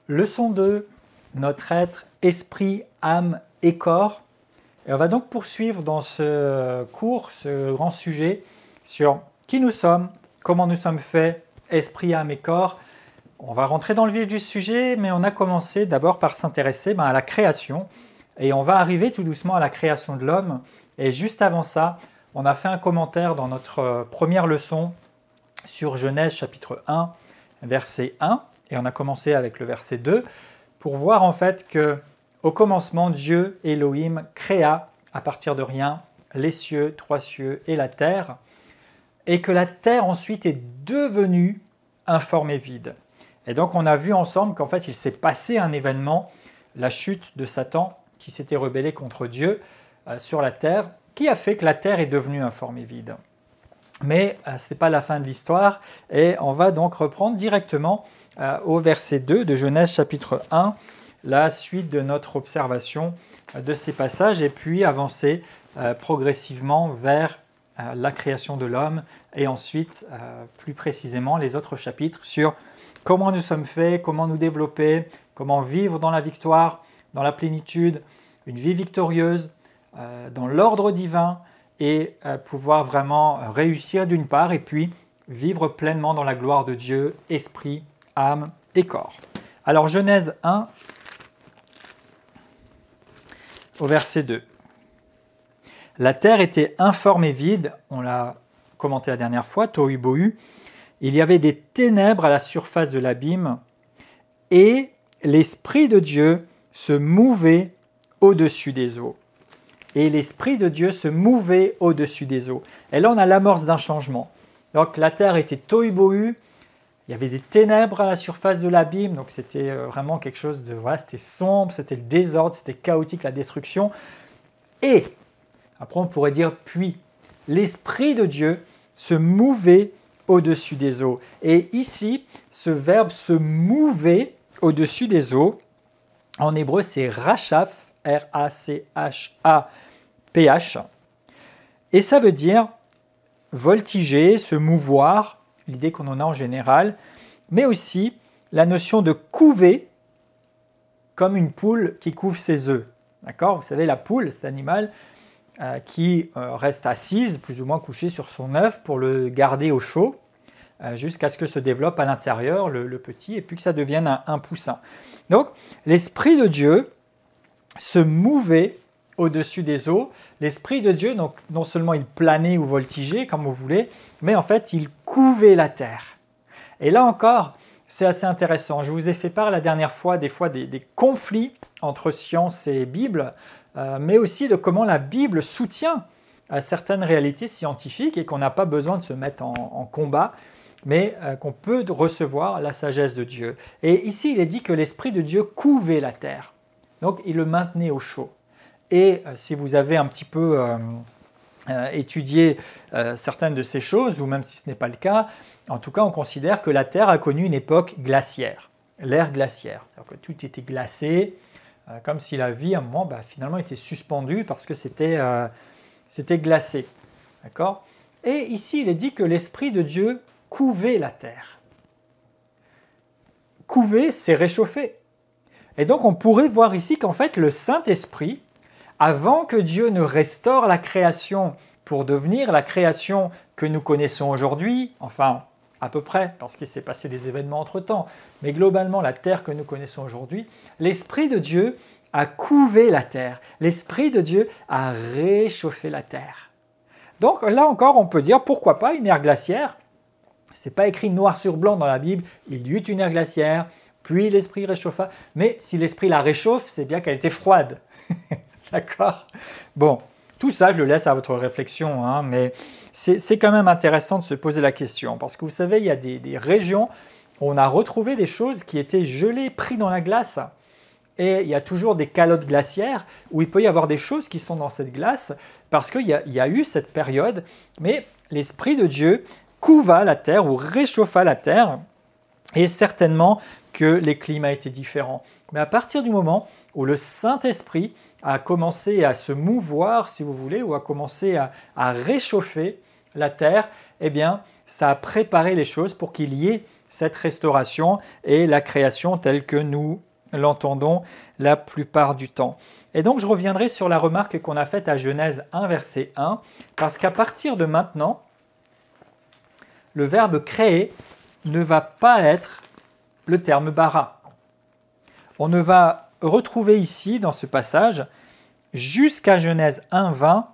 Leçon 2, notre être, esprit, âme et corps. Et on va donc poursuivre dans ce cours, ce grand sujet sur qui nous sommes, comment nous sommes faits, esprit, âme et corps. On va rentrer dans le vif du sujet, mais on a commencé d'abord par s'intéresser à la création. Et on va arriver tout doucement à la création de l'homme. Et juste avant ça, on a fait un commentaire dans notre première leçon sur Genèse chapitre 1, verset 1. Et on a commencé avec le verset 2 pour voir en fait que au commencement, Dieu, Elohim, créa à partir de rien les cieux, 3 cieux et la terre, et que la terre ensuite est devenue informe et vide. Et donc on a vu ensemble qu'en fait il s'est passé un événement, la chute de Satan qui s'était rebellé contre Dieu sur la terre, qui a fait que la terre est devenue informe et vide. Mais ce n'est pas la fin de l'histoire, et on va donc reprendre directement au verset 2 de Genèse chapitre 1, la suite de notre observation de ces passages, et puis avancer progressivement vers la création de l'homme, et ensuite plus précisément les autres chapitres sur comment nous sommes faits, comment nous développer, comment vivre dans la victoire, dans la plénitude, une vie victorieuse, dans l'ordre divin, et pouvoir vraiment réussir d'une part, et puis vivre pleinement dans la gloire de Dieu, esprit, âme et corps. Alors Genèse 1, au verset 2. La terre était informe et vide, on l'a commenté la dernière fois, tohu bohu. Il y avait des ténèbres à la surface de l'abîme, et l'Esprit de Dieu se mouvait au-dessus des eaux. Et l'Esprit de Dieu se mouvait au-dessus des eaux. Et là, on a l'amorce d'un changement. Donc la terre était tohu bohu, il y avait des ténèbres à la surface de l'abîme, donc c'était vraiment quelque chose de... Voilà, c'était sombre, c'était le désordre, c'était chaotique, la destruction. Et, après on pourrait dire puis, l'Esprit de Dieu se mouvait au-dessus des eaux. Et ici, ce verbe se mouver au-dessus des eaux, en hébreu c'est rachaf, R-A-C-H-A-P-H. Et ça veut dire voltiger, se mouvoir, l'idée qu'on en a en général, mais aussi la notion de couver, comme une poule qui couve ses œufs. D'accord ? Vous savez, la poule, cet animal qui reste assise, plus ou moins couchée sur son œuf pour le garder au chaud, jusqu'à ce que se développe à l'intérieur le petit, et puis que ça devienne un poussin. Donc, l'Esprit de Dieu se mouvait au-dessus des eaux. L'Esprit de Dieu, donc, non seulement il planait ou voltigeait, comme vous voulez, mais en fait, il couvait la terre. Et là encore, c'est assez intéressant. Je vous ai fait part la dernière fois des conflits entre science et Bible, mais aussi de comment la Bible soutient certaines réalités scientifiques et qu'on n'a pas besoin de se mettre en combat, mais qu'on peut recevoir la sagesse de Dieu. Et ici, il est dit que l'Esprit de Dieu couvait la terre. Donc, il le maintenait au chaud. Et si vous avez un petit peu étudié certaines de ces choses, ou même si ce n'est pas le cas, en tout cas, on considère que la Terre a connu une époque glaciaire, l'ère glaciaire. C'est-à-dire que tout était glacé, comme si la vie, à un moment, finalement, était suspendue parce que c'était glacé. D'accord ? Et ici, il est dit que l'Esprit de Dieu couvait la Terre. Couver, c'est réchauffer. Et donc, on pourrait voir ici qu'en fait, le Saint-Esprit, avant que Dieu ne restaure la création pour devenir la création que nous connaissons aujourd'hui, enfin à peu près, parce qu'il s'est passé des événements entre-temps, mais globalement la terre que nous connaissons aujourd'hui, l'Esprit de Dieu a couvé la terre, l'Esprit de Dieu a réchauffé la terre. Donc là encore, on peut dire pourquoi pas une ère glaciaire. Ce n'est pas écrit noir sur blanc dans la Bible, il y eut une ère glaciaire, puis l'Esprit réchauffa, mais si l'Esprit la réchauffe, c'est bien qu'elle était froide. D'accord ? Bon, tout ça, je le laisse à votre réflexion, mais c'est quand même intéressant de se poser la question. Parce que vous savez, il y a des régions où on a retrouvé des choses qui étaient gelées, prises dans la glace. Et il y a toujours des calottes glaciaires où il peut y avoir des choses qui sont dans cette glace parce qu'il y a eu cette période. Mais l'Esprit de Dieu couva la terre ou réchauffa la terre. Et certainement que les climats étaient différents. Mais à partir du moment où le Saint-Esprit a commencé à se mouvoir, si vous voulez, ou a commencé à réchauffer la terre, eh bien, ça a préparé les choses pour qu'il y ait cette restauration et la création telle que nous l'entendons la plupart du temps. Et donc je reviendrai sur la remarque qu'on a faite à Genèse 1, verset 1, parce qu'à partir de maintenant, le verbe créer ne va pas être le terme bara. On ne va retrouver ici, dans ce passage, jusqu'à Genèse 1, 20,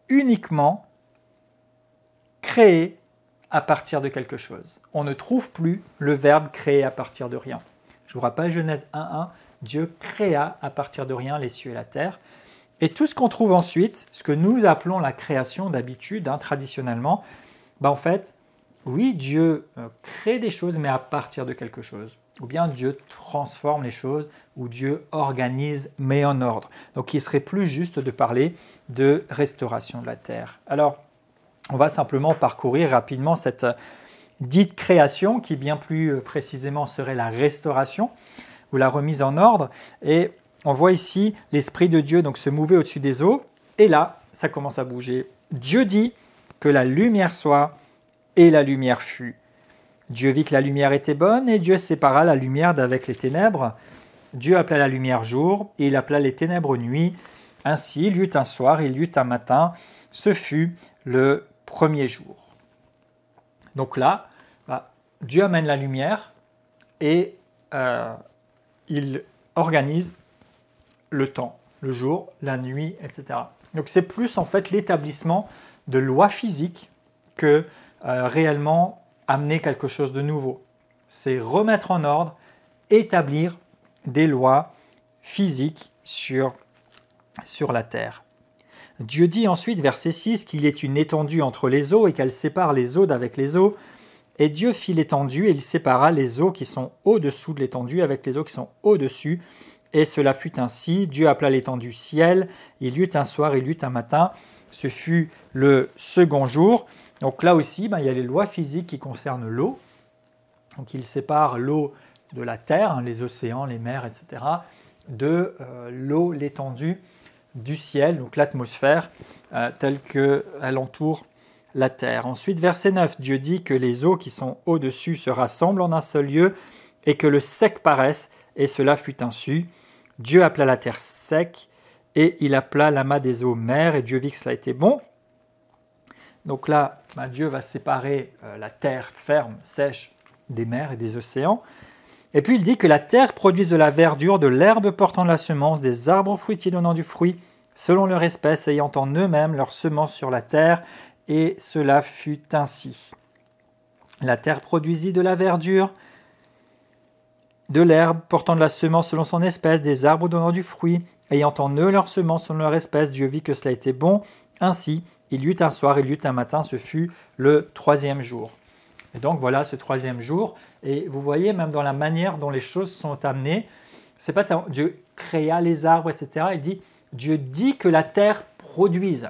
uniquement créer à partir de quelque chose. On ne trouve plus le verbe créer à partir de rien. Je vous rappelle, Genèse 1, 1, Dieu créa à partir de rien les cieux et la terre. Et tout ce qu'on trouve ensuite, ce que nous appelons la création d'habitude, traditionnellement, en fait, oui, Dieu crée des choses, mais à partir de quelque chose. Ou bien Dieu transforme les choses, ou Dieu organise, met en ordre. Donc il serait plus juste de parler de restauration de la terre. Alors, on va simplement parcourir rapidement cette dite création, qui bien plus précisément serait la restauration, ou la remise en ordre. Et on voit ici l'Esprit de Dieu donc se mouver au-dessus des eaux, et là, ça commence à bouger. Dieu dit que la lumière soit, et la lumière fut. Dieu vit que la lumière était bonne, et Dieu sépara la lumière d'avec les ténèbres. Dieu appela la lumière jour, et il appela les ténèbres nuit. Ainsi, il y eut un soir, il y eut un matin. Ce fut le premier jour. Donc là, Dieu amène la lumière, et il organise le temps, le jour, la nuit, etc. Donc c'est plus en fait l'établissement de lois physiques que réellement amener quelque chose de nouveau. C'est remettre en ordre, établir des lois physiques sur la terre. Dieu dit ensuite, verset 6, qu'il y ait une étendue entre les eaux et qu'elle sépare les eaux d'avec les eaux. Et Dieu fit l'étendue et il sépara les eaux qui sont au-dessous de l'étendue avec les eaux qui sont au-dessus. Et cela fut ainsi. Dieu appela l'étendue ciel. Il y eut un soir, il y eut un matin. Ce fut le second jour. Donc là aussi, il y a les lois physiques qui concernent l'eau. Donc il sépare l'eau de la terre, les océans, les mers, etc., de l'eau, l'étendue du ciel, donc l'atmosphère, telle qu'elle entoure la terre. Ensuite, verset 9, Dieu dit que les eaux qui sont au-dessus se rassemblent en un seul lieu et que le sec paraisse, et cela fut ainsi. Dieu appela la terre sec, et il appela l'amas des eaux mer, et Dieu vit que cela était bon. Donc là, Dieu va séparer la terre ferme, sèche, des mers et des océans. Et puis il dit que la terre produise de la verdure, de l'herbe portant de la semence, des arbres fruitiers donnant du fruit, selon leur espèce, ayant en eux-mêmes leur semence sur la terre, et cela fut ainsi. La terre produisit de la verdure, de l'herbe portant de la semence selon son espèce, des arbres donnant du fruit, ayant en eux leur semence selon leur espèce. Dieu vit que cela était bon. Ainsi, il y eut un soir, il y eut un matin, ce fut le troisième jour. Et donc voilà ce troisième jour. Et vous voyez, même dans la manière dont les choses sont amenées, c'est pas Dieu créa les arbres, etc. Il dit, Dieu dit que la terre produise.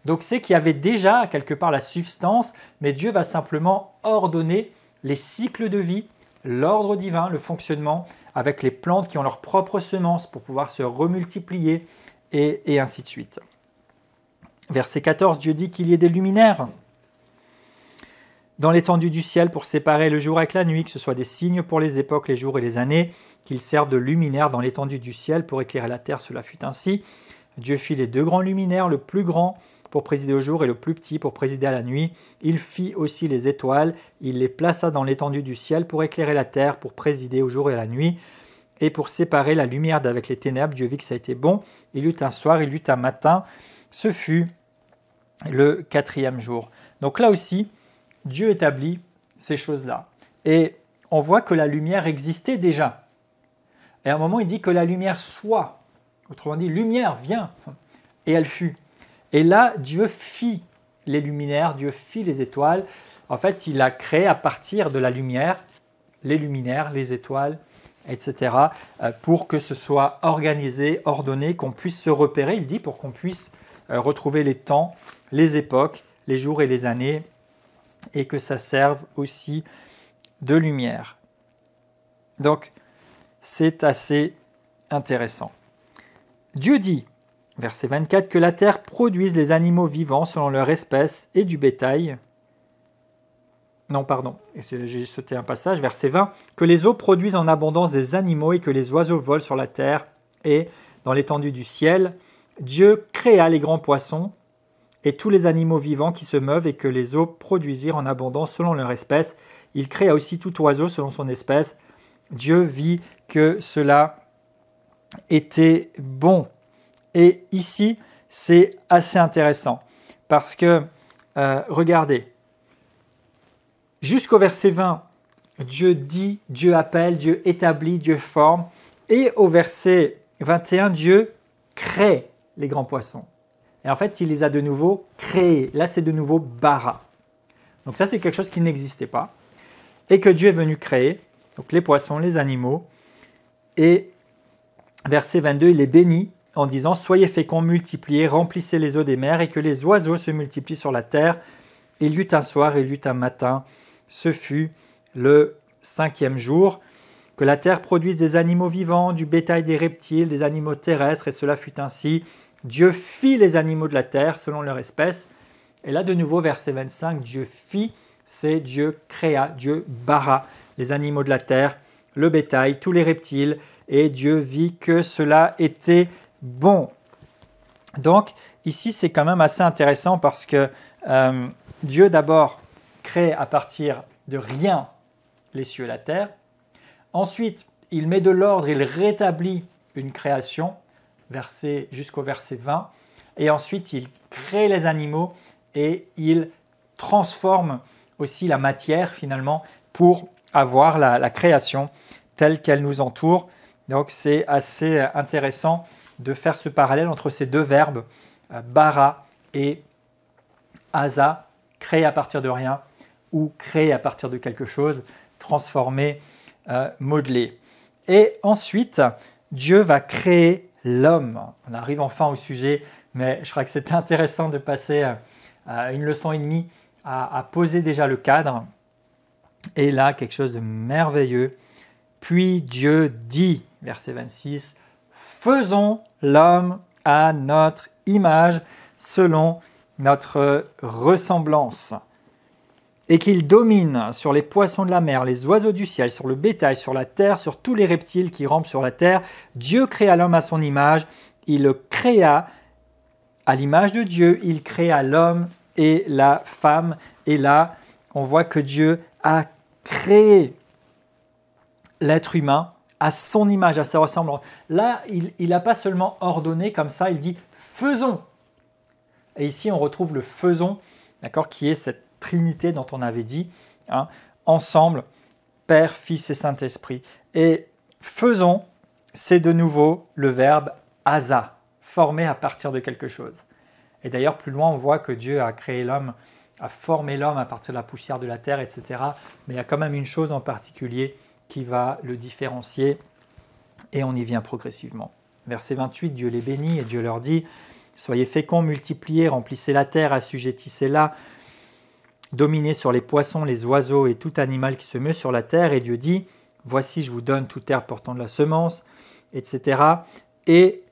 Donc c'est qu'il y avait déjà quelque part la substance, mais Dieu va simplement ordonner les cycles de vie, l'ordre divin, le fonctionnement, avec les plantes qui ont leur propre semence pour pouvoir se remultiplier, et ainsi de suite. Verset 14, Dieu dit qu'il y ait des luminaires dans l'étendue du ciel pour séparer le jour avec la nuit, que ce soit des signes pour les époques, les jours et les années, qu'ils servent de luminaires dans l'étendue du ciel pour éclairer la terre, cela fut ainsi. Dieu fit les deux grands luminaires, le plus grand pour présider au jour et le plus petit pour présider à la nuit. Il fit aussi les étoiles, il les plaça dans l'étendue du ciel pour éclairer la terre, pour présider au jour et à la nuit, et pour séparer la lumière d'avec les ténèbres. Dieu vit que ça a été bon. Il y eut un soir, il y eut un matin, ce fut le quatrième jour. Donc là aussi, Dieu établit ces choses-là. Et on voit que la lumière existait déjà. Et à un moment, il dit que la lumière soit. Autrement dit, lumière, viens. Et elle fut. Et là, Dieu fit les luminaires, Dieu fit les étoiles. En fait, il a créé à partir de la lumière les luminaires, les étoiles, etc. Pour que ce soit organisé, ordonné, qu'on puisse se repérer. Il dit pour qu'on puisse retrouver les temps, les époques, les jours et les années, et que ça serve aussi de lumière. Donc, c'est assez intéressant. Dieu dit, verset 24, que la terre produise les animaux vivants selon leur espèce et du bétail. Non, pardon, j'ai sauté un passage, verset 20. Que les eaux produisent en abondance des animaux et que les oiseaux volent sur la terre et dans l'étendue du ciel. Dieu créa les grands poissons et tous les animaux vivants qui se meuvent et que les eaux produisirent en abondance selon leur espèce. Il créa aussi tout oiseau selon son espèce. Dieu vit que cela était bon. Et ici, c'est assez intéressant parce que, regardez, jusqu'au verset 20, Dieu dit, Dieu appelle, Dieu établit, Dieu forme. Et au verset 21, Dieu crée les grands poissons. Et en fait, il les a de nouveau créés. Là, c'est de nouveau bara. Donc ça, c'est quelque chose qui n'existait pas. Et que Dieu est venu créer, donc les poissons, les animaux. Et verset 22, il les bénit en disant « Soyez féconds, multipliez, remplissez les eaux des mers et que les oiseaux se multiplient sur la terre. » Il y eut un soir, il y eut un matin. Ce fut le 5e jour. Que la terre produise des animaux vivants, du bétail, des reptiles, des animaux terrestres. Et cela fut ainsi. Dieu fit les animaux de la terre selon leur espèce. Et là, de nouveau, verset 25, Dieu fit, c'est Dieu créa, Dieu bara les animaux de la terre, le bétail, tous les reptiles. Et Dieu vit que cela était bon. Donc, ici, c'est quand même assez intéressant parce que Dieu d'abord crée à partir de rien les cieux et la terre. Ensuite, il met de l'ordre, il rétablit une création jusqu'au verset 20. Et ensuite, il crée les animaux et il transforme aussi la matière finalement pour avoir la création telle qu'elle nous entoure. Donc, c'est assez intéressant de faire ce parallèle entre ces deux verbes, bara et asa, créer à partir de rien ou créer à partir de quelque chose, transformer, modeler. Et ensuite, Dieu va créer l'homme. On arrive enfin au sujet, mais je crois que c'était intéressant de passer une leçon et demie à poser déjà le cadre. Et là, quelque chose de merveilleux. Puis Dieu dit, verset 26, « Faisons l'homme à notre image, selon notre ressemblance. » Et qu'il domine sur les poissons de la mer, les oiseaux du ciel, sur le bétail, sur la terre, sur tous les reptiles qui rampent sur la terre. Dieu créa l'homme à son image, il le créa à l'image de Dieu, il créa l'homme et la femme. Et là, on voit que Dieu a créé l'être humain à son image, à sa ressemblance. Là, il n'a pas seulement ordonné comme ça, il dit « faisons ». Et ici, on retrouve le « faisons », d'accord, qui est cette Trinité dont on avait dit, hein, ensemble, Père, Fils et Saint-Esprit. Et faisons, c'est de nouveau le verbe asa, formé à partir de quelque chose. Et d'ailleurs, plus loin, on voit que Dieu a créé l'homme, a formé l'homme à partir de la poussière de la terre, etc. Mais il y a quand même une chose en particulier qui va le différencier, et on y vient progressivement. Verset 28, Dieu les bénit et Dieu leur dit « Soyez féconds, multipliez, remplissez la terre, assujettissez-la, dominez sur les poissons, les oiseaux et tout animal qui se meut sur la terre. » Et Dieu dit « Voici, je vous donne toute herbe portant de la semence, etc. » Et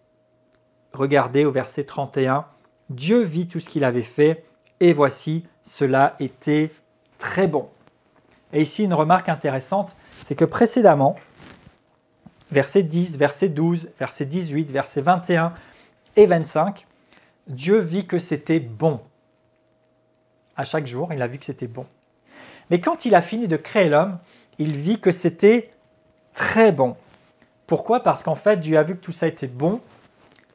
regardez au verset 31, Dieu vit tout ce qu'il avait fait, et voici, cela était très bon. Et ici, une remarque intéressante, c'est que précédemment, verset 10, verset 12, verset 18, verset 21 et 25, Dieu vit que c'était bon. À chaque jour, il a vu que c'était bon. Mais quand il a fini de créer l'homme, il vit que c'était très bon. Pourquoi ? Parce qu'en fait, Dieu a vu que tout ça était bon.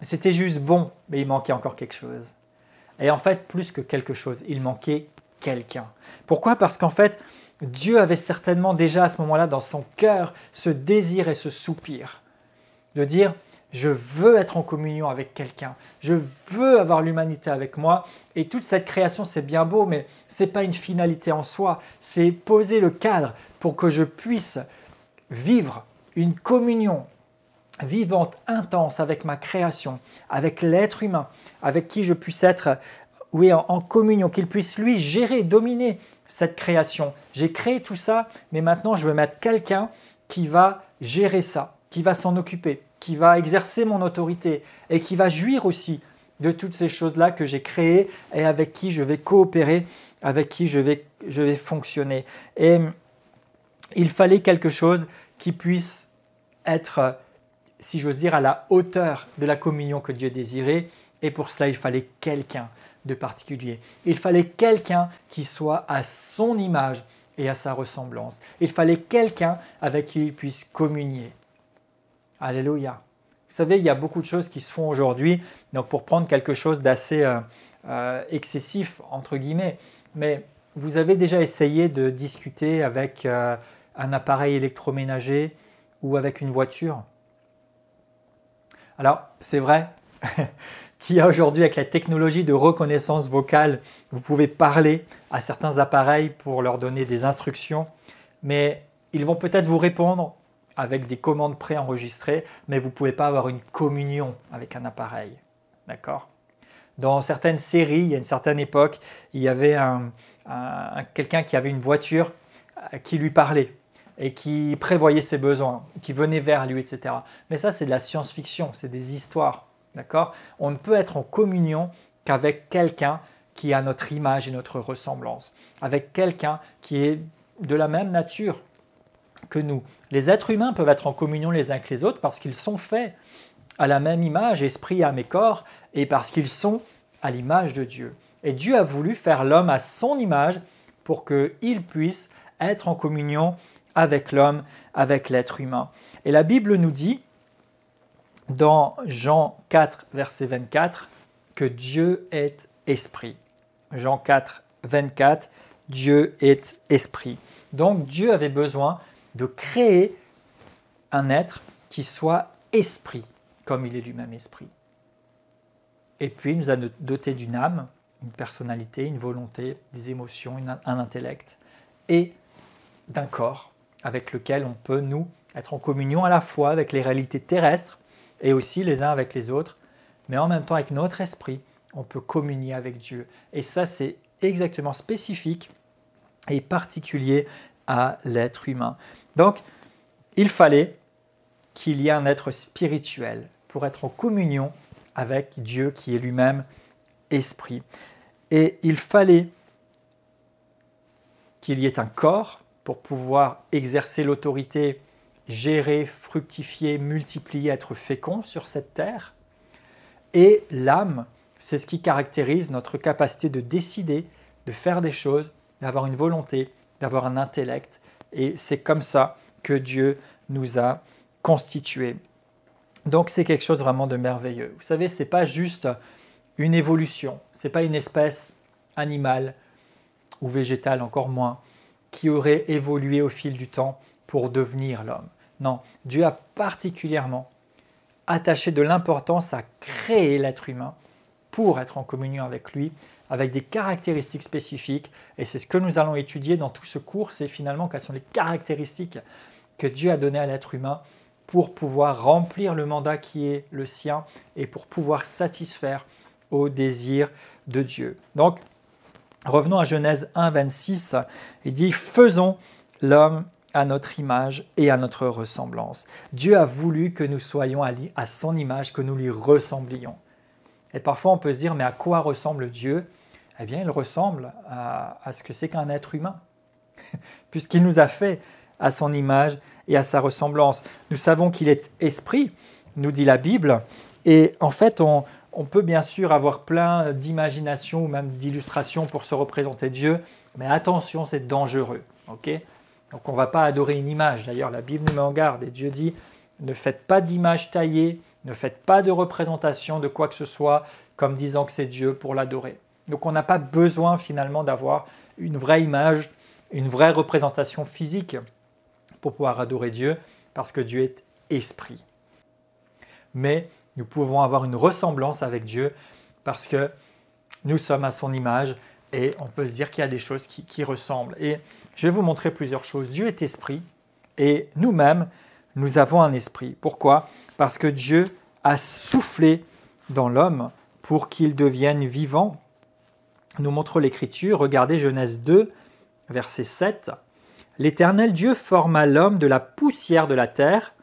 C'était juste bon, mais il manquait encore quelque chose. Et en fait, plus que quelque chose, il manquait quelqu'un. Pourquoi ? Parce qu'en fait, Dieu avait certainement déjà à ce moment-là dans son cœur ce désir et ce soupir de dire « je veux être en communion avec quelqu'un, je veux avoir l'humanité avec moi ». Et toute cette création, c'est bien beau, mais ce n'est pas une finalité en soi, c'est poser le cadre pour que je puisse vivre une communion vivante, intense avec ma création, avec l'être humain, avec qui je puisse être en communion, qu'il puisse lui gérer, dominer cette création. J'ai créé tout ça, mais maintenant je veux mettre quelqu'un qui va gérer ça, qui va s'en occuper, qui va exercer mon autorité et qui va jouir aussi de toutes ces choses-là que j'ai créées et avec qui je vais coopérer avec qui je vais fonctionner. Et il fallait quelque chose qui puisse être, si j'ose dire, à la hauteur de la communion que Dieu désirait. Et pour cela, il fallait quelqu'un de particulier. Il fallait quelqu'un qui soit à son image et à sa ressemblance. Il fallait quelqu'un avec qui il puisse communier. Alléluia. Vous savez, il y a beaucoup de choses qui se font aujourd'hui, donc pour prendre quelque chose d'assez excessif, entre guillemets, mais vous avez déjà essayé de discuter avec un appareil électroménager ou avec une voiture? Alors, c'est vrai qu'il y a aujourd'hui, avec la technologie de reconnaissance vocale, vous pouvez parler à certains appareils pour leur donner des instructions, mais ils vont peut-être vous répondre avec des commandes préenregistrées, mais vous ne pouvez pas avoir une communion avec un appareil. D'accord? Dans certaines séries, il y a une certaine époque, il y avait quelqu'un qui avait une voiture qui lui parlait et qui prévoyait ses besoins, qui venait vers lui, etc. Mais ça, c'est de la science-fiction, c'est des histoires. D'accord? On ne peut être en communion qu'avec quelqu'un qui a notre image et notre ressemblance, avec quelqu'un qui est de la même nature que nous. Les êtres humains peuvent être en communion les uns avec les autres parce qu'ils sont faits à la même image, esprit, âme et corps, et parce qu'ils sont à l'image de Dieu. Et Dieu a voulu faire l'homme à son image pour qu'il puisse être en communion avec l'homme, avec l'être humain. Et la Bible nous dit, dans Jean 4, verset 24, que Dieu est esprit. Jean 4, 24, Dieu est esprit. Donc Dieu avait besoin de créer un être qui soit esprit, comme il est lui-même esprit. Et puis il nous a doté d'une âme, une personnalité, une volonté, des émotions, un intellect, et d'un corps avec lequel on peut, nous, être en communion à la fois avec les réalités terrestres et aussi les uns avec les autres, mais en même temps avec notre esprit, on peut communier avec Dieu. Et ça, c'est exactement spécifique et particulier à l'être humain. Donc, il fallait qu'il y ait un être spirituel pour être en communion avec Dieu qui est lui-même esprit. Et il fallait qu'il y ait un corps pour pouvoir exercer l'autorité, gérer, fructifier, multiplier, être fécond sur cette terre. Et l'âme, c'est ce qui caractérise notre capacité de décider, de faire des choses, d'avoir une volonté, d'avoir un intellect. Et c'est comme ça que Dieu nous a constitués. Donc c'est quelque chose vraiment de merveilleux. Vous savez, ce n'est pas juste une évolution, ce n'est pas une espèce animale ou végétale, encore moins, qui aurait évolué au fil du temps pour devenir l'homme. Non, Dieu a particulièrement attaché de l'importance à créer l'être humain pour être en communion avec lui, avec des caractéristiques spécifiques. Et c'est ce que nous allons étudier dans tout ce cours, c'est finalement quelles sont les caractéristiques que Dieu a données à l'être humain pour pouvoir remplir le mandat qui est le sien et pour pouvoir satisfaire aux désirs de Dieu. Donc, revenons à Genèse 1, 26. Il dit « Faisons l'homme à notre image et à notre ressemblance. » Dieu a voulu que nous soyons à son image, que nous lui ressemblions. Et parfois, on peut se dire « Mais à quoi ressemble Dieu ?» Eh bien, il ressemble à ce que c'est qu'un être humain, puisqu'il nous a fait à son image et à sa ressemblance. Nous savons qu'il est esprit, nous dit la Bible, et en fait, on peut bien sûr avoir plein d'imagination ou même d'illustrations pour se représenter Dieu, mais attention, c'est dangereux. Okay ? Donc on ne va pas adorer une image. D'ailleurs, la Bible nous met en garde et Dieu dit « Ne faites pas d'image taillée, ne faites pas de représentation de quoi que ce soit comme disant que c'est Dieu pour l'adorer. » Donc on n'a pas besoin finalement d'avoir une vraie image, une vraie représentation physique pour pouvoir adorer Dieu, parce que Dieu est esprit. Mais nous pouvons avoir une ressemblance avec Dieu parce que nous sommes à son image et on peut se dire qu'il y a des choses qui ressemblent. Et je vais vous montrer plusieurs choses. Dieu est esprit et nous-mêmes, nous avons un esprit. Pourquoi ? Parce que Dieu a soufflé dans l'homme pour qu'il devienne vivant. Nous montre l'Écriture. Regardez Genèse 2, verset 7. « L'Éternel Dieu forma l'homme de la poussière de la terre. »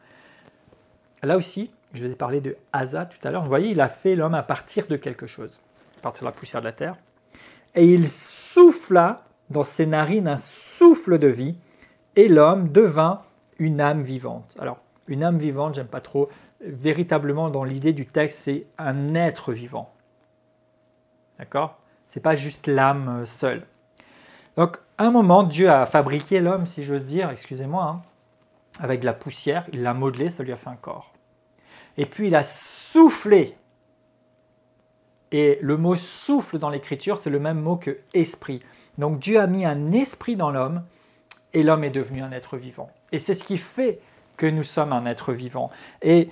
Là aussi, je vous ai parlé de Asa tout à l'heure. Vous voyez, il a fait l'homme à partir de quelque chose, à partir de la poussière de la terre. et il souffla dans ses narines un souffle de vie, et l'homme devint une âme vivante. Alors, une âme vivante, j'aime pas trop. Véritablement, dans l'idée du texte, c'est un être vivant. D'accord? C'est pas juste l'âme seule. Donc, à un moment, Dieu a fabriqué l'homme, si j'ose dire, excusez-moi, hein, avec de la poussière, il l'a modelé, ça lui a fait un corps. Et puis, il a soufflé. Et le mot souffle dans l'écriture, c'est le même mot que esprit. Donc, Dieu a mis un esprit dans l'homme, et l'homme est devenu un être vivant. Et c'est ce qui fait que nous sommes un être vivant. Et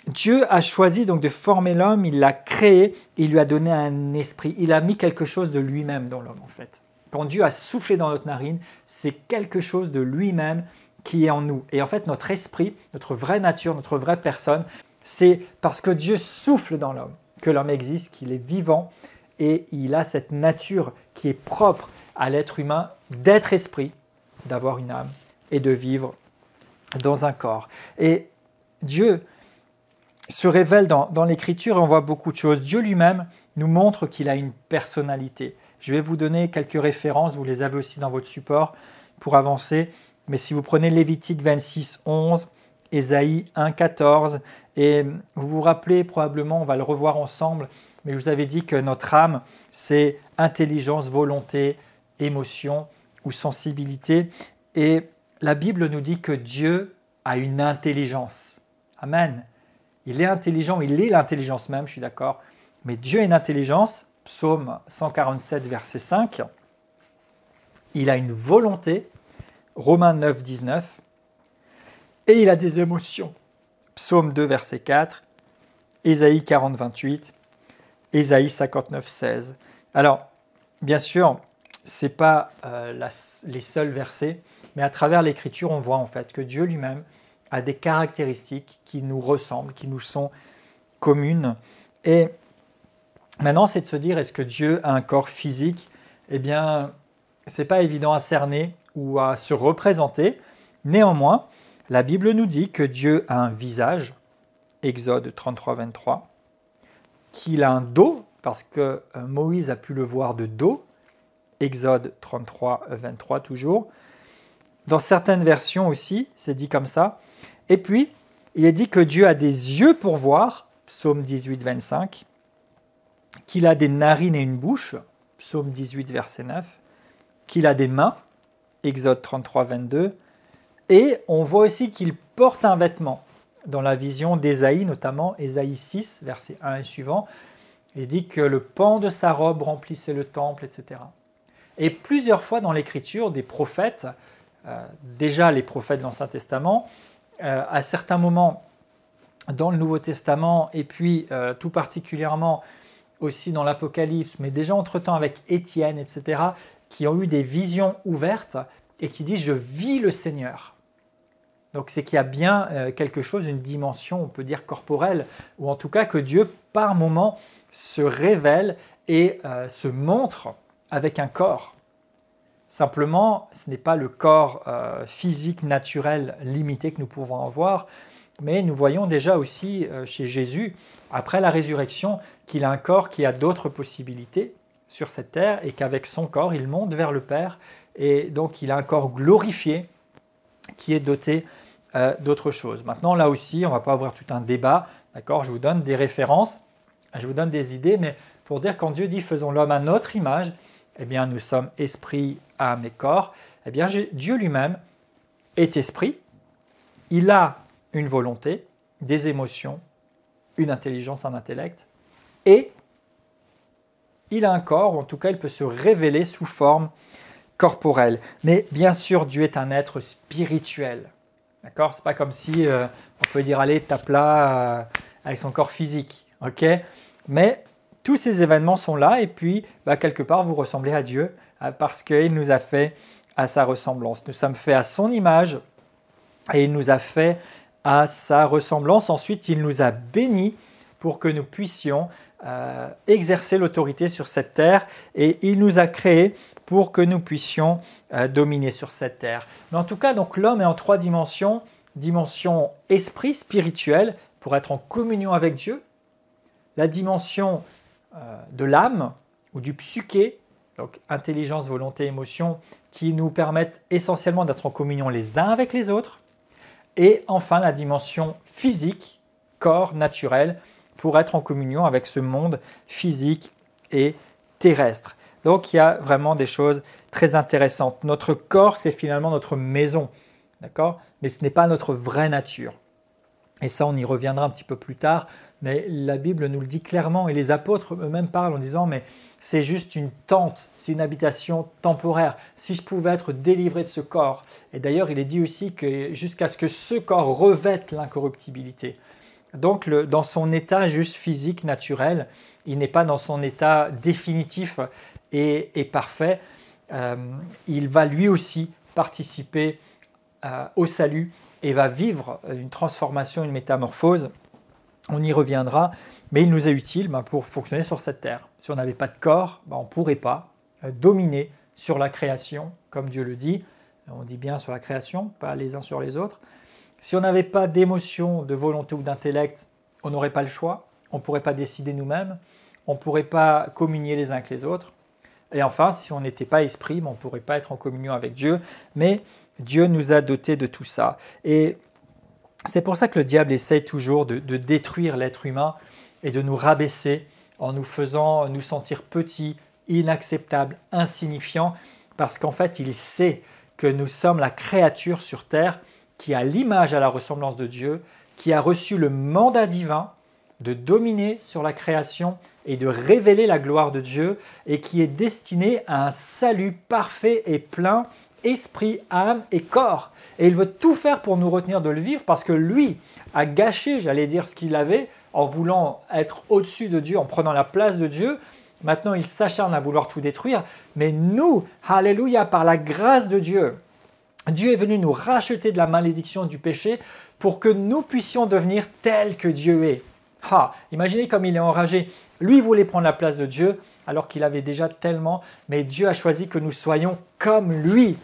Dieu a choisi donc de former l'homme, il l'a créé, il lui a donné un esprit. Il a mis quelque chose de lui-même dans l'homme, en fait. Quand Dieu a soufflé dans notre narine, c'est quelque chose de lui-même qui est en nous. Et en fait, notre esprit, notre vraie nature, notre vraie personne, c'est parce que Dieu souffle dans l'homme que l'homme existe, qu'il est vivant et il a cette nature qui est propre à l'être humain d'être esprit, d'avoir une âme et de vivre dans un corps. Et Dieu se révèle dans l'Écriture et on voit beaucoup de choses. Dieu lui-même nous montre qu'il a une personnalité. Je vais vous donner quelques références, vous les avez aussi dans votre support pour avancer. Mais si vous prenez Lévitique 26, 11, Ésaïe 1, 14, et vous vous rappelez probablement, on va le revoir ensemble, mais je vous avais dit que notre âme, c'est intelligence, volonté, émotion ou sensibilité. Et la Bible nous dit que Dieu a une intelligence. Amen. Il est intelligent, il est l'intelligence même, je suis d'accord. Mais Dieu a une intelligence, psaume 147, verset 5. Il a une volonté, Romains 9, 19. Et il a des émotions, psaume 2, verset 4. Ésaïe 40, 28. Ésaïe 59, 16. Alors, bien sûr, ce n'est pas les seuls versets, mais à travers l'Écriture, on voit en fait que Dieu lui-même a des caractéristiques qui nous ressemblent, qui nous sont communes. Et maintenant, c'est de se dire, est-ce que Dieu a un corps physique? Eh bien, ce n'est pas évident à cerner ou à se représenter. Néanmoins, la Bible nous dit que Dieu a un visage, Exode 33, 23, qu'il a un dos, parce que Moïse a pu le voir de dos, Exode 33, 23 toujours. Dans certaines versions aussi, c'est dit comme ça. Et puis, il est dit que Dieu a des yeux pour voir, psaume 18, 25, qu'il a des narines et une bouche, psaume 18, verset 9, qu'il a des mains, Exode 33, 22, et on voit aussi qu'il porte un vêtement. Dans la vision d'Ésaïe, notamment Ésaïe 6, verset 1 et suivant, il dit que le pan de sa robe remplissait le temple, etc. Et plusieurs fois dans l'Écriture, des prophètes, déjà les prophètes de l'Ancien Testament, à certains moments dans le Nouveau Testament, et puis tout particulièrement aussi dans l'Apocalypse, mais déjà entre-temps avec Étienne, etc., qui ont eu des visions ouvertes et qui disent « je vis le Seigneur ». Donc c'est qu'il y a bien quelque chose, une dimension, on peut dire corporelle, ou en tout cas que Dieu, par moments, se révèle et se montre avec un corps. Simplement, ce n'est pas le corps physique, naturel, limité que nous pouvons avoir, mais nous voyons déjà aussi chez Jésus, après la résurrection, qu'il a un corps qui a d'autres possibilités sur cette terre et qu'avec son corps, il monte vers le Père et donc il a un corps glorifié qui est doté d'autres choses. Maintenant, là aussi, on ne va pas avoir tout un débat, d'accord? Je vous donne des références, je vous donne des idées, mais pour dire quand Dieu dit « faisons l'homme à notre image », eh bien, nous sommes esprit, âme et corps. Eh bien, Dieu lui-même est esprit. Il a une volonté, des émotions, une intelligence, un intellect. Et il a un corps, ou en tout cas, il peut se révéler sous forme corporelle. Mais bien sûr, Dieu est un être spirituel. D'accord? C'est pas comme si on peut dire, allez, tape là avec son corps physique. Ok? Mais tous ces événements sont là et puis quelque part vous ressemblez à Dieu parce qu'il nous a fait à sa ressemblance. Nous sommes faits à son image et il nous a fait à sa ressemblance. Ensuite, il nous a bénis pour que nous puissions exercer l'autorité sur cette terre et il nous a créés pour que nous puissions dominer sur cette terre. Mais en tout cas, donc l'homme est en trois dimensions. Dimension esprit, spirituel, pour être en communion avec Dieu. La dimension de l'âme ou du psyché, donc intelligence, volonté, émotion, qui nous permettent essentiellement d'être en communion les uns avec les autres. Et enfin, la dimension physique, corps naturel, pour être en communion avec ce monde physique et terrestre. Donc, il y a vraiment des choses très intéressantes. Notre corps, c'est finalement notre maison, d'accord? Mais ce n'est pas notre vraie nature. Et ça, on y reviendra un petit peu plus tard, mais la Bible nous le dit clairement et les apôtres eux-mêmes parlent en disant « mais c'est juste une tente, c'est une habitation temporaire. Si je pouvais être délivré de ce corps ». Et d'ailleurs, il est dit aussi que jusqu'à ce que ce corps revête l'incorruptibilité. Donc, dans son état juste physique, naturel, il n'est pas dans son état définitif et parfait. Il va lui aussi participer au salut et va vivre une transformation, une métamorphose. On y reviendra, mais il nous est utile pour fonctionner sur cette terre. Si on n'avait pas de corps, on ne pourrait pas dominer sur la création, comme Dieu le dit. On dit bien sur la création, pas les uns sur les autres. Si on n'avait pas d'émotion, de volonté ou d'intellect, on n'aurait pas le choix, on ne pourrait pas décider nous-mêmes, on ne pourrait pas communier les uns avec les autres. Et enfin, si on n'était pas esprit, on ne pourrait pas être en communion avec Dieu. Mais Dieu nous a dotés de tout ça. Et c'est pour ça que le diable essaye toujours de détruire l'être humain et de nous rabaisser en nous faisant nous sentir petits, inacceptables, insignifiants, parce qu'en fait, il sait que nous sommes la créature sur terre qui a l'image à la ressemblance de Dieu, qui a reçu le mandat divin de dominer sur la création et de révéler la gloire de Dieu et qui est destinée à un salut parfait et plein, esprit, âme et corps. Et il veut tout faire pour nous retenir de le vivre parce que lui a gâché, j'allais dire, ce qu'il avait en voulant être au-dessus de Dieu, en prenant la place de Dieu. Maintenant, il s'acharne à vouloir tout détruire. Mais nous, alléluia, par la grâce de Dieu, Dieu est venu nous racheter de la malédiction du péché pour que nous puissions devenir tels que Dieu est. Imaginez comme il est enragé. Lui voulait prendre la place de Dieu alors qu'il avait déjà tellement, mais Dieu a choisi que nous soyons comme lui.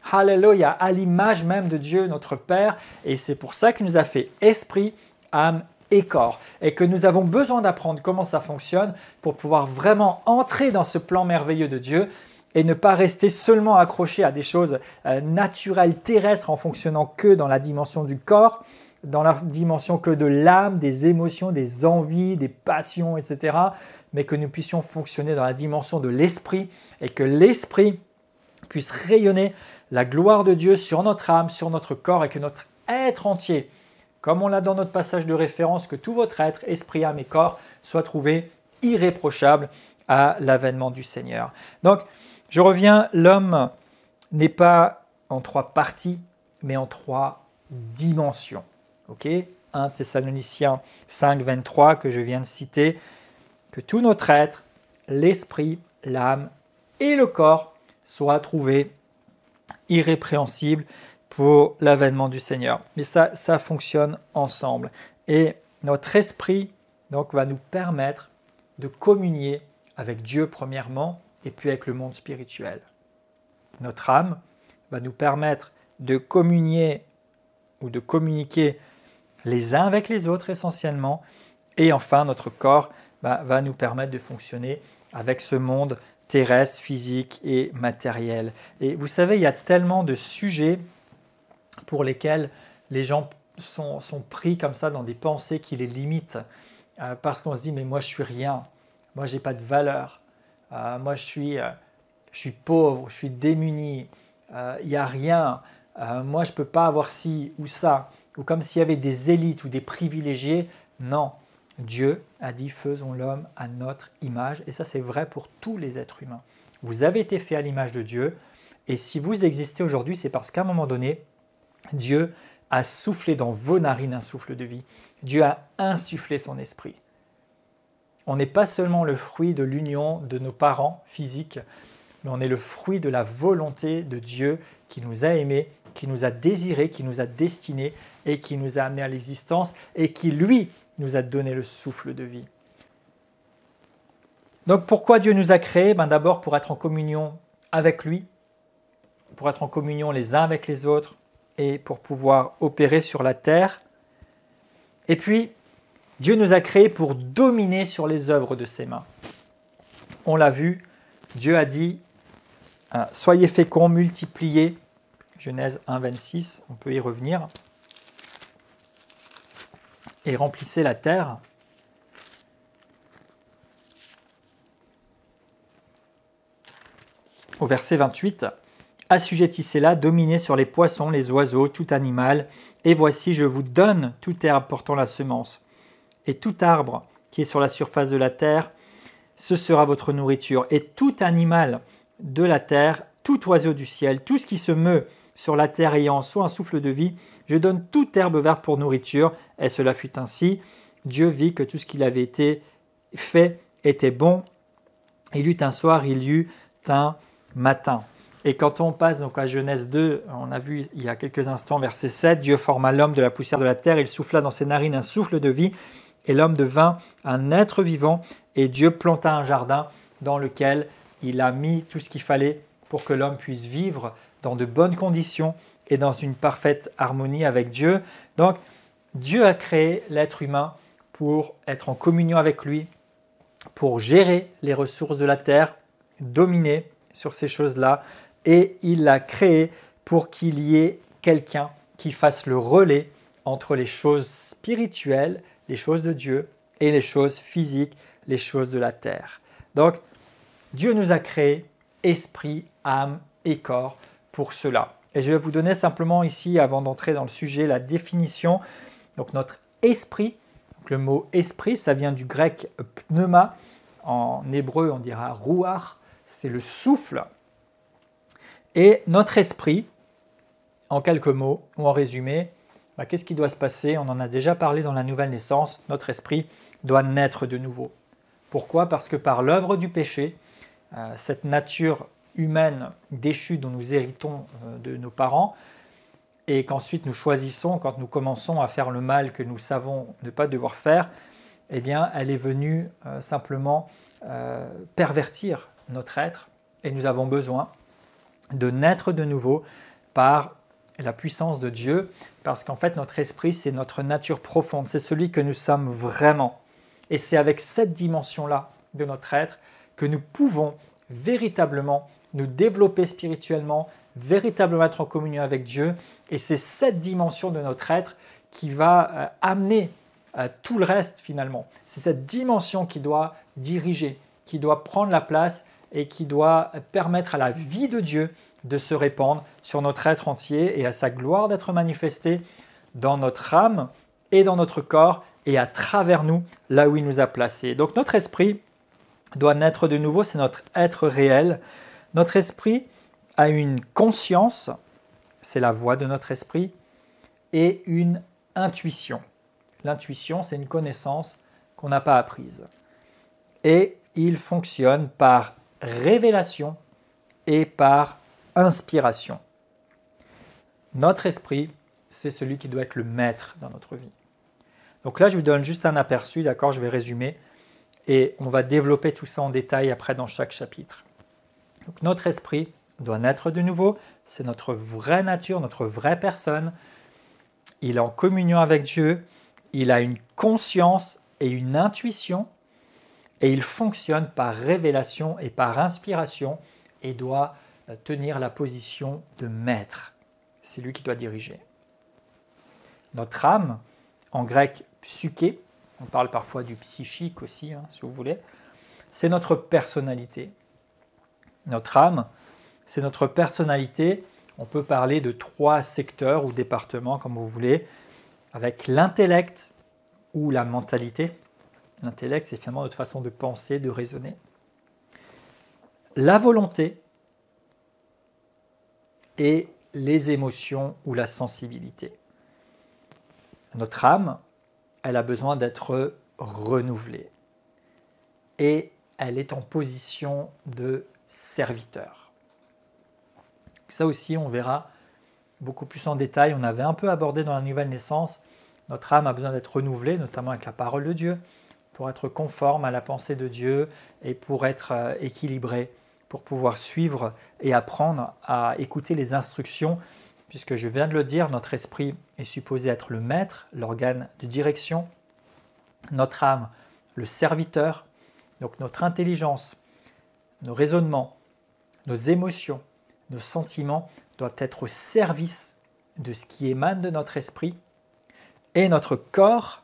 Alléluia, à l'image même de Dieu, notre Père. Et c'est pour ça qu'il nous a fait esprit, âme et corps. Et que nous avons besoin d'apprendre comment ça fonctionne pour pouvoir vraiment entrer dans ce plan merveilleux de Dieu et ne pas rester seulement accroché à des choses naturelles, terrestres, en fonctionnant que dans la dimension du corps, dans la dimension que de l'âme, des émotions, des envies, des passions, etc. Mais que nous puissions fonctionner dans la dimension de l'esprit et que l'esprit puisse rayonner la gloire de Dieu sur notre âme, sur notre corps et que notre être entier, comme on l'a dans notre passage de référence, que tout votre être, esprit, âme et corps, soit trouvé irréprochable à l'avènement du Seigneur. Donc, je reviens, l'homme n'est pas en 3 parties, mais en 3 dimensions. 1 Thessaloniciens 5, 23 que je viens de citer, que tout notre être, l'esprit, l'âme et le corps soient trouvés irrépréhensibles pour l'avènement du Seigneur. Mais ça fonctionne ensemble. Et notre esprit donc, va nous permettre de communier avec Dieu premièrement et puis avec le monde spirituel. Notre âme va nous permettre de communier ou de communiquer les uns avec les autres essentiellement. Et enfin, notre corps va nous permettre de fonctionner avec ce monde terrestre, physique et matériel. Et vous savez, il y a tellement de sujets pour lesquels les gens sont pris comme ça dans des pensées qui les limitent. Parce qu'on se dit, mais moi je suis rien, moi je n'ai pas de valeur, moi je suis pauvre, je suis démuni, il n'y a rien, moi je ne peux pas avoir ci ou ça. Ou comme s'il y avait des élites ou des privilégiés. Non, Dieu a dit faisons l'homme à notre image et ça c'est vrai pour tous les êtres humains. Vous avez été fait à l'image de Dieu et si vous existez aujourd'hui c'est parce qu'à un moment donné Dieu a soufflé dans vos narines un souffle de vie. Dieu a insufflé son esprit. On n'est pas seulement le fruit de l'union de nos parents physiques, mais on est le fruit de la volonté de Dieu qui nous a aimés, qui nous a désirés, qui nous a destinés et qui nous a amenés à l'existence et qui, lui, nous a donné le souffle de vie. Donc pourquoi Dieu nous a créés ? D'abord pour être en communion avec lui, pour être en communion les uns avec les autres et pour pouvoir opérer sur la terre. Et puis, Dieu nous a créés pour dominer sur les œuvres de ses mains. On l'a vu, Dieu a dit Soyez féconds, multipliez. Genèse 1, 26, on peut y revenir. Et remplissez la terre. Au verset 28, assujettissez-la, dominez sur les poissons, les oiseaux, tout animal. Et voici, je vous donne toute herbe portant la semence. Et tout arbre qui est sur la surface de la terre, ce sera votre nourriture. Et tout animal de la terre, tout oiseau du ciel, tout ce qui se meut sur la terre ayant en soi un souffle de vie, je donne toute herbe verte pour nourriture. Et cela fut ainsi. Dieu vit que tout ce qu'il avait été fait était bon. Il eut un soir, il y eut un matin. Et quand on passe donc à Genèse 2, on a vu il y a quelques instants, verset 7, Dieu forma l'homme de la poussière de la terre, il souffla dans ses narines un souffle de vie, et l'homme devint un être vivant, et Dieu planta un jardin dans lequel il a mis tout ce qu'il fallait pour que l'homme puisse vivre dans de bonnes conditions et dans une parfaite harmonie avec Dieu. Donc, Dieu a créé l'être humain pour être en communion avec lui, pour gérer les ressources de la terre, dominer sur ces choses-là, et il l'a créé pour qu'il y ait quelqu'un qui fasse le relais entre les choses spirituelles, les choses de Dieu, et les choses physiques, les choses de la terre. Donc, Dieu nous a créé esprit, âme et corps pour cela. Et je vais vous donner simplement ici, avant d'entrer dans le sujet, la définition. Donc notre esprit, donc le mot esprit, ça vient du grec pneuma. En hébreu, on dira ruach, c'est le souffle. Et notre esprit, en quelques mots ou en résumé, qu'est-ce qui doit se passer? On en a déjà parlé dans la nouvelle naissance. Notre esprit doit naître de nouveau. Pourquoi? Parce que par l'œuvre du péché, cette nature humaine déchue dont nous héritons de nos parents, et qu'ensuite nous choisissons, quand nous commençons à faire le mal que nous savons ne pas devoir faire, eh bien, elle est venue simplement pervertir notre être, et nous avons besoin de naître de nouveau par la puissance de Dieu, parce qu'en fait notre esprit c'est notre nature profonde, c'est celui que nous sommes vraiment. Et c'est avec cette dimension-là de notre être que nous pouvons véritablement nous développer spirituellement, véritablement être en communion avec Dieu. Et c'est cette dimension de notre être qui va amener tout le reste finalement. C'est cette dimension qui doit diriger, qui doit prendre la place et qui doit permettre à la vie de Dieu de se répandre sur notre être entier et à sa gloire d'être manifestée dans notre âme et dans notre corps et à travers nous, là où il nous a placés. Donc notre esprit doit naître de nouveau, c'est notre être réel. Notre esprit a une conscience, c'est la voix de notre esprit, et une intuition. L'intuition, c'est une connaissance qu'on n'a pas apprise. Et il fonctionne par révélation et par inspiration. Notre esprit, c'est celui qui doit être le maître dans notre vie. Donc là, je vous donne juste un aperçu, d'accord, je vais résumer, et on va développer tout ça en détail après dans chaque chapitre. Donc notre esprit doit naître de nouveau, c'est notre vraie nature, notre vraie personne. Il est en communion avec Dieu, il a une conscience et une intuition, et il fonctionne par révélation et par inspiration, et doit tenir la position de maître. C'est lui qui doit diriger. Notre âme, en grec psyché, on parle parfois du psychique aussi, si vous voulez, c'est notre personnalité. Notre âme, c'est notre personnalité. On peut parler de 3 secteurs ou départements, comme vous voulez, avec l'intellect ou la mentalité. L'intellect, c'est finalement notre façon de penser, de raisonner. La volonté et les émotions ou la sensibilité. Notre âme, elle a besoin d'être renouvelée. Et elle est en position de serviteur. Ça aussi, on verra beaucoup plus en détail. On avait un peu abordé dans la nouvelle naissance. Notre âme a besoin d'être renouvelée, notamment avec la parole de Dieu, pour être conforme à la pensée de Dieu et pour être équilibrée, pour pouvoir suivre et apprendre à écouter les instructions, puisque je viens de le dire, notre esprit est supposé être le maître, l'organe de direction, notre âme, le serviteur, donc notre intelligence, nos raisonnements, nos émotions, nos sentiments doivent être au service de ce qui émane de notre esprit, et notre corps,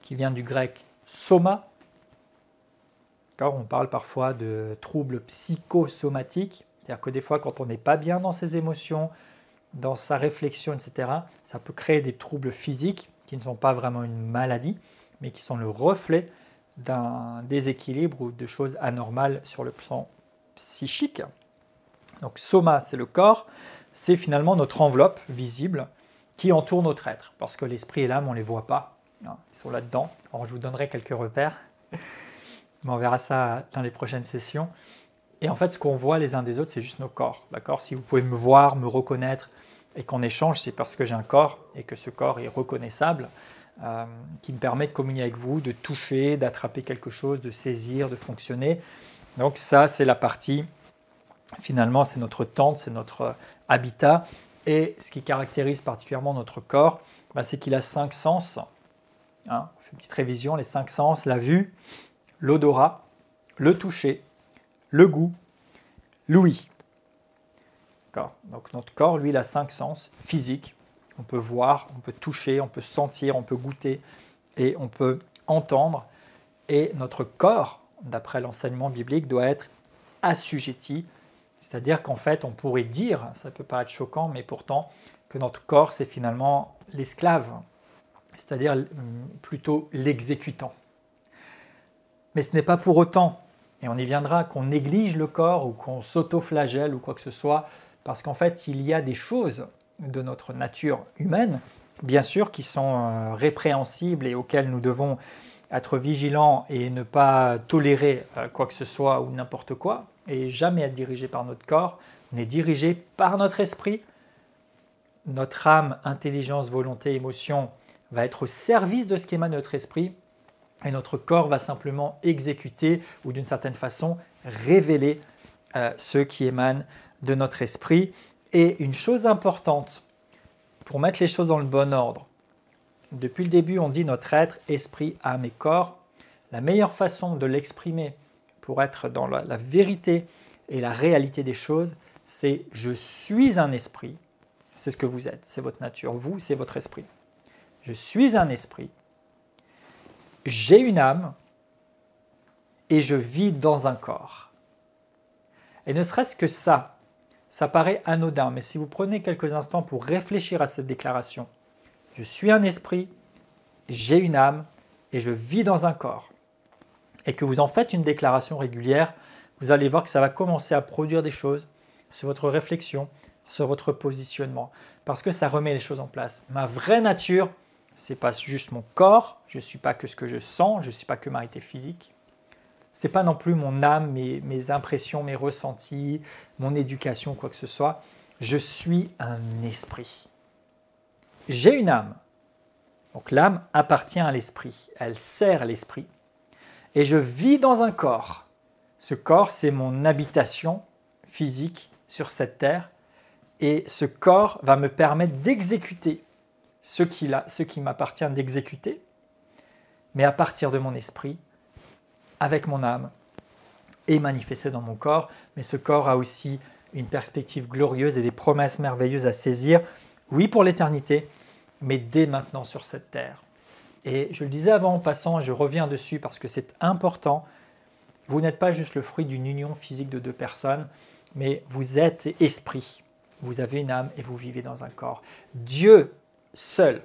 qui vient du grec soma. On parle parfois de troubles psychosomatiques, c'est-à-dire que des fois, quand on n'est pas bien dans ses émotions, dans sa réflexion, etc., ça peut créer des troubles physiques qui ne sont pas vraiment une maladie, mais qui sont le reflet d'un déséquilibre ou de choses anormales sur le plan psychique. Donc soma, c'est le corps, c'est finalement notre enveloppe visible qui entoure notre être, parce que l'esprit et l'âme, on ne les voit pas, ils sont là-dedans. Alors je vous donnerai quelques repères, mais on verra ça dans les prochaines sessions. Et en fait, ce qu'on voit les uns des autres, c'est juste nos corps. D'accord ? Si vous pouvez me voir, me reconnaître et qu'on échange, c'est parce que j'ai un corps et que ce corps est reconnaissable, qui me permet de communier avec vous, de toucher, d'attraper quelque chose, de saisir, de fonctionner. Donc ça, c'est la partie, finalement, c'est notre tente, c'est notre habitat. Et ce qui caractérise particulièrement notre corps, c'est qu'il a 5 sens. On fait une petite révision, les 5 sens, la vue, l'odorat, le toucher, le goût, l'ouïe. Donc notre corps, lui, il a 5 sens physiques. On peut voir, on peut toucher, on peut sentir, on peut goûter et on peut entendre. Et notre corps, d'après l'enseignement biblique, doit être assujetti. C'est-à-dire qu'en fait, on pourrait dire, ça peut paraître choquant, mais pourtant, que notre corps, c'est finalement l'esclave. C'est-à-dire plutôt l'exécutant. Mais ce n'est pas pour autant, et on y viendra, qu'on néglige le corps ou qu'on s'auto-flagelle ou quoi que ce soit, parce qu'en fait, il y a des choses de notre nature humaine, bien sûr, qui sont répréhensibles et auxquelles nous devons être vigilants et ne pas tolérer quoi que ce soit ou n'importe quoi, et jamais être dirigé par notre corps. On est dirigé par notre esprit. Notre âme, intelligence, volonté, émotion va être au service de ce qui émane de notre esprit, et notre corps va simplement exécuter ou d'une certaine façon révéler ce qui émane de notre esprit. Et une chose importante, pour mettre les choses dans le bon ordre, depuis le début on dit notre être, esprit, âme et corps. La meilleure façon de l'exprimer pour être dans la vérité et la réalité des choses, c'est « je suis un esprit ». C'est ce que vous êtes, c'est votre nature. Vous, c'est votre esprit. Je suis un esprit, j'ai une âme et je vis dans un corps. Et ne serait-ce que ça paraît anodin, mais si vous prenez quelques instants pour réfléchir à cette déclaration, je suis un esprit, j'ai une âme et je vis dans un corps, et que vous en faites une déclaration régulière, vous allez voir que ça va commencer à produire des choses sur votre réflexion, sur votre positionnement, parce que ça remet les choses en place. Ma vraie nature, ce n'est pas juste mon corps, je ne suis pas que ce que je sens, je ne suis pas que ma réalité physique. Ce n'est pas non plus mon âme, mes impressions, mes ressentis, mon éducation, quoi que ce soit. Je suis un esprit. J'ai une âme. Donc l'âme appartient à l'esprit, elle sert l'esprit. Et je vis dans un corps. Ce corps, c'est mon habitation physique sur cette terre. Et ce corps va me permettre d'exécuter ce qui m'appartient d'exécuter, mais à partir de mon esprit, avec mon âme, et manifesté dans mon corps. Mais ce corps a aussi une perspective glorieuse et des promesses merveilleuses à saisir, oui pour l'éternité, mais dès maintenant sur cette terre. Et je le disais avant en passant, je reviens dessus parce que c'est important, vous n'êtes pas juste le fruit d'une union physique de 2 personnes, mais vous êtes esprit, vous avez une âme et vous vivez dans un corps. Dieu seul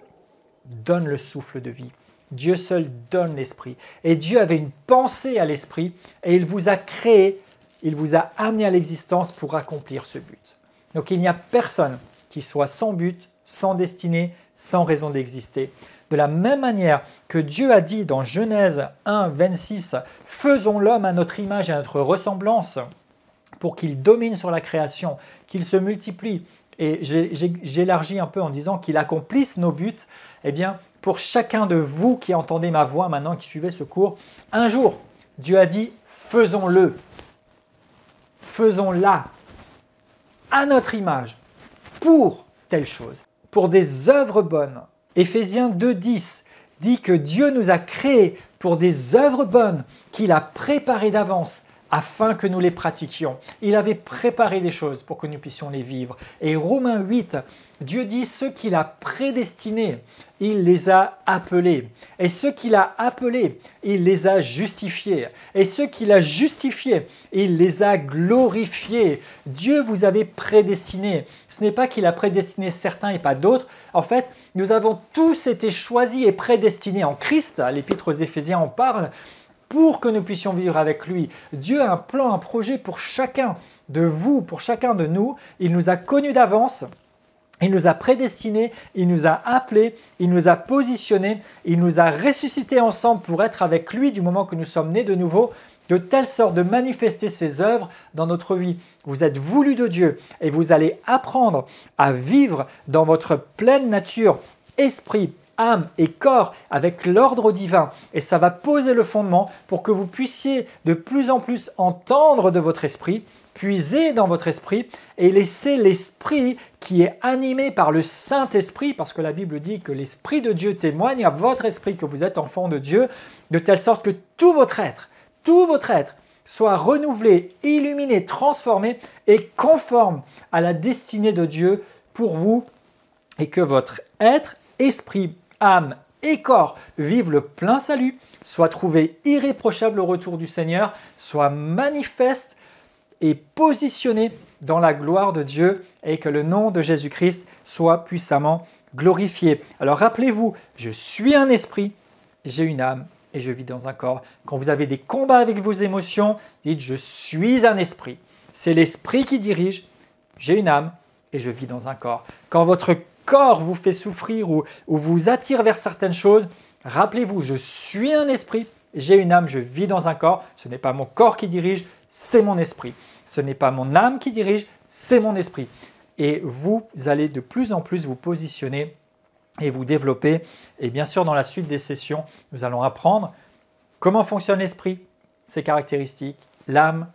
donne le souffle de vie. Dieu seul donne l'esprit. Et Dieu avait une pensée à l'esprit et il vous a créé, il vous a amené à l'existence pour accomplir ce but. Donc il n'y a personne qui soit sans but, sans destinée, sans raison d'exister. De la même manière que Dieu a dit dans Genèse 1, 26, « Faisons l'homme à notre image et à notre ressemblance pour qu'il domine sur la création, qu'il se multiplie. » Et j'élargis un peu en disant qu'il accomplisse nos buts. Eh bien, pour chacun de vous qui entendez ma voix maintenant, qui suivez ce cours, un jour, Dieu a dit « faisons-le ». Faisons-la à notre image pour telle chose, pour des œuvres bonnes. Éphésiens 2,10 dit que Dieu nous a créés pour des œuvres bonnes qu'il a préparées d'avance afin que nous les pratiquions. Il avait préparé des choses pour que nous puissions les vivre. Et Romains 8, Dieu dit ceux qu'il a prédestinés, il les a appelés. Et ceux qu'il a appelés, il les a justifiés. Et ceux qu'il a justifiés, il les a glorifiés. Dieu vous avait prédestinés. Ce n'est pas qu'il a prédestiné certains et pas d'autres. En fait, nous avons tous été choisis et prédestinés en Christ. L'Épître aux Éphésiens en parle. Pour que nous puissions vivre avec lui. Dieu a un plan, un projet pour chacun de vous, pour chacun de nous. Il nous a connus d'avance. Il nous a prédestinés, il nous a appelés, il nous a positionnés, il nous a ressuscités ensemble pour être avec lui du moment que nous sommes nés de nouveau, de telle sorte de manifester ses œuvres dans notre vie. Vous êtes voulus de Dieu et vous allez apprendre à vivre dans votre pleine nature, esprit, âme et corps avec l'ordre divin. Et ça va poser le fondement pour que vous puissiez de plus en plus entendre de votre esprit, puiser dans votre esprit et laisser l'esprit qui est animé par le Saint-Esprit, parce que la Bible dit que l'Esprit de Dieu témoigne à votre esprit que vous êtes enfant de Dieu, de telle sorte que tout votre être soit renouvelé, illuminé, transformé et conforme à la destinée de Dieu pour vous et que votre être, esprit, âme et corps vivent le plein salut, soit trouvé irréprochable au retour du Seigneur, soit manifeste et positionné dans la gloire de Dieu et que le nom de Jésus-Christ soit puissamment glorifié. Alors rappelez-vous, je suis un esprit, j'ai une âme et je vis dans un corps. Quand vous avez des combats avec vos émotions, dites je suis un esprit. C'est l'esprit qui dirige, j'ai une âme et je vis dans un corps. Quand votre corps vous fait souffrir ou vous attire vers certaines choses, rappelez-vous, je suis un esprit, j'ai une âme, je vis dans un corps. Ce n'est pas mon corps qui dirige, c'est mon esprit. Ce n'est pas mon âme qui dirige, c'est mon esprit. Et vous allez de plus en plus vous positionner et vous développer. Et bien sûr, dans la suite des sessions, nous allons apprendre comment fonctionne l'esprit, ses caractéristiques, l'âme,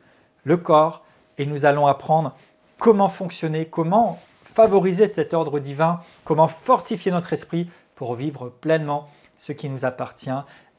le corps. Et nous allons apprendre comment fonctionner, comment favoriser cet ordre divin, comment fortifier notre esprit pour vivre pleinement ce qui nous appartient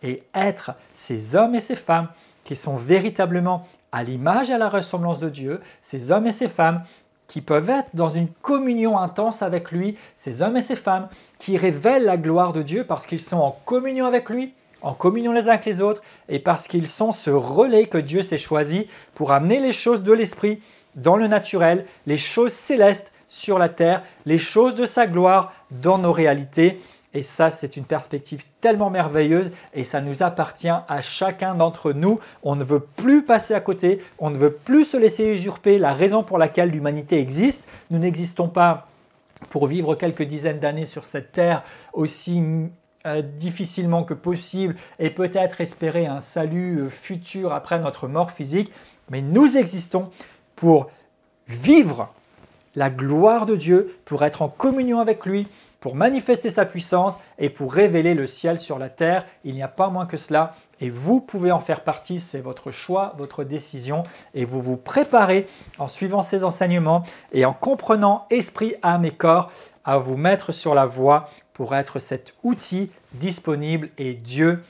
et être ces hommes et ces femmes qui sont véritablement à l'image et à la ressemblance de Dieu, ces hommes et ces femmes qui peuvent être dans une communion intense avec lui, ces hommes et ces femmes qui révèlent la gloire de Dieu parce qu'ils sont en communion avec lui, en communion les uns avec les autres, et parce qu'ils sont ce relais que Dieu s'est choisi pour amener les choses de l'esprit dans le naturel, les choses célestes sur la terre, les choses de sa gloire dans nos réalités. Et ça, c'est une perspective tellement merveilleuse et ça nous appartient à chacun d'entre nous. On ne veut plus passer à côté, on ne veut plus se laisser usurper la raison pour laquelle l'humanité existe. Nous n'existons pas pour vivre quelques dizaines d'années sur cette terre aussi difficilement que possible et peut-être espérer un salut futur après notre mort physique. Mais nous existons pour vivre la gloire de Dieu, pour être en communion avec lui, pour manifester sa puissance et pour révéler le ciel sur la terre. Il n'y a pas moins que cela et vous pouvez en faire partie, c'est votre choix, votre décision et vous vous préparez en suivant ces enseignements et en comprenant esprit, âme et corps à vous mettre sur la voie pour être cet outil disponible et Dieu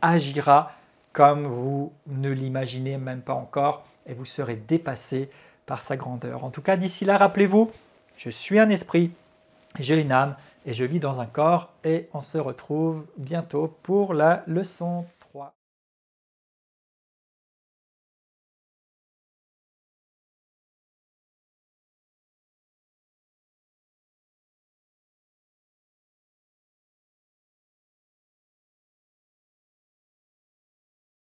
agira comme vous ne l'imaginez même pas encore et vous serez dépassé par sa grandeur. En tout cas, d'ici là, rappelez-vous, je suis un esprit, j'ai une âme et je vis dans un corps et on se retrouve bientôt pour la leçon